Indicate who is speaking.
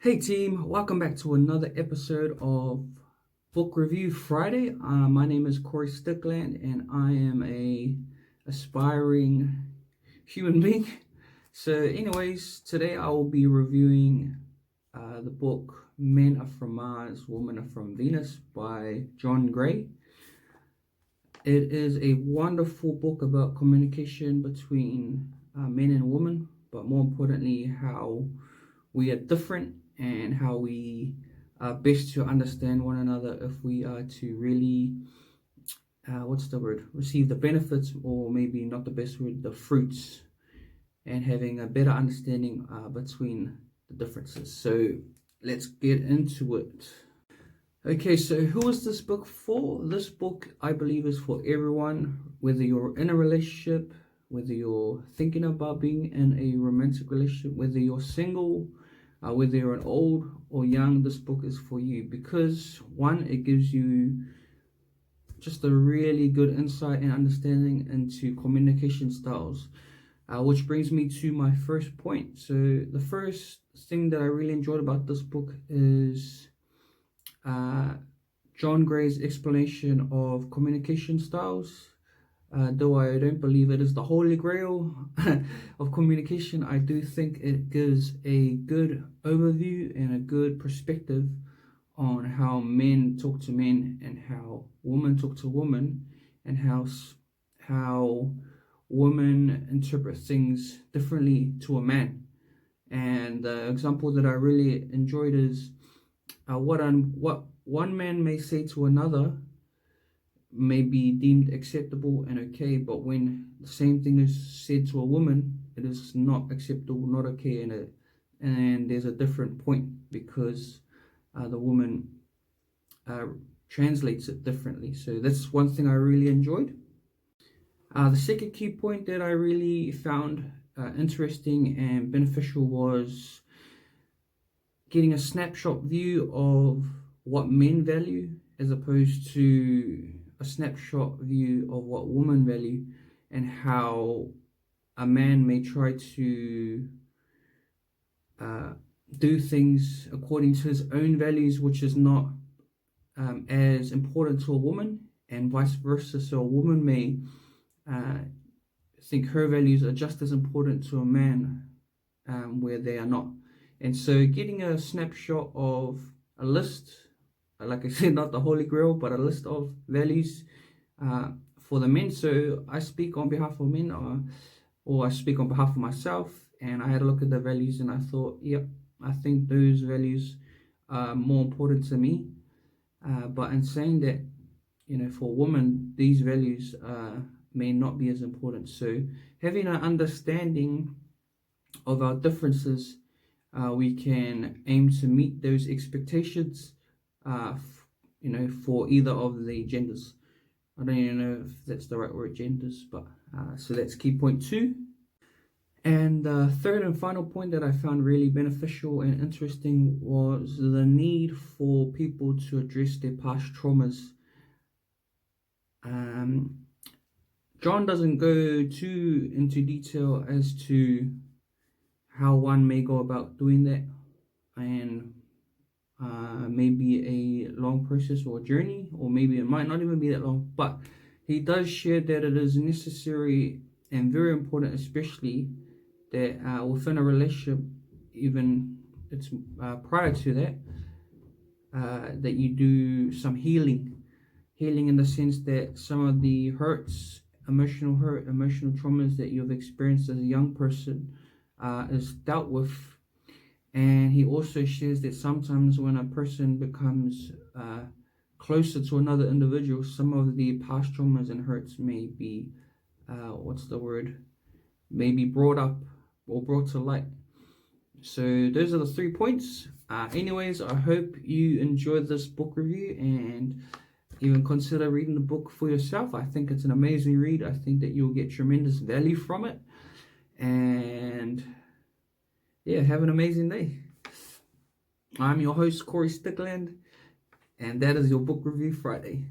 Speaker 1: Hey team, welcome back to another episode of Book Review Friday. My name is Corey Stickland and I am a aspiring human being. So anyways, today I will be reviewing the book Men Are From Mars, Women Are From Venus by John Gray. It is a wonderful book about communication between men and women, but more importantly, how we are different and how we are best to understand one another if we are to really, receive the benefits, or maybe not the best word, the fruits, and having a better understanding between the differences. So let's get into it. Okay, so who is this book for? This book, I believe, is for everyone, whether you're in a relationship, whether you're thinking about being in a romantic relationship, whether you're single, whether you're an old or young. This book is for you because, one, it gives you just a really good insight and understanding into communication styles, which brings me to my first point. So the first thing that I really enjoyed about this book is John Gray's explanation of communication styles. Though I don't believe it is the holy grail of communication, I do think it gives a good overview and a good perspective on how men talk to men and how women talk to women, and how women interpret things differently to a man. And the example that I really enjoyed is what one man may say to another may be deemed acceptable and okay, but when the same thing is said to a woman, it is not acceptable, not okay, and there's a different point because the woman translates it differently. So that's one thing I really enjoyed. The second key point that I really found interesting and beneficial was getting a snapshot view of what men value as opposed to a snapshot view of what women value, and how a man may try to do things according to his own values, which is not as important to a woman, and vice versa. So a woman may think her values are just as important to a man, where they are not. And so getting a snapshot of a list, like I said, not the holy grail, but a list of values for the men. So I speak on behalf of men, or I speak on behalf of myself, and I had a look at the values and I thought, yep, I think those values are more important to me. But in saying that, for women, these values may not be as important. So having an understanding of our differences, we can aim to meet those expectations, for either of the genders. I don't even know if that's the right word, genders, but so that's key point 2. And the third and final point that I found really beneficial and interesting was the need for people to address their past traumas. John doesn't go too into detail as to how one may go about doing that, and maybe a long process or journey, or maybe it might not even be that long, but he does share that it is necessary and very important, especially that within a relationship, even it's prior to that, that you do some healing in the sense that some of the emotional traumas that you've experienced as a young person is dealt with. And he also shares that sometimes when a person becomes closer to another individual, some of the past traumas and hurts may be, may be brought up or brought to light. So those are the 3 points. Anyways, I hope you enjoyed this book review and even consider reading the book for yourself. I think it's an amazing read. I think that you'll get tremendous value from it. And yeah, have an amazing day. I'm your host, Corey Stickland, and that is your Book Review Friday.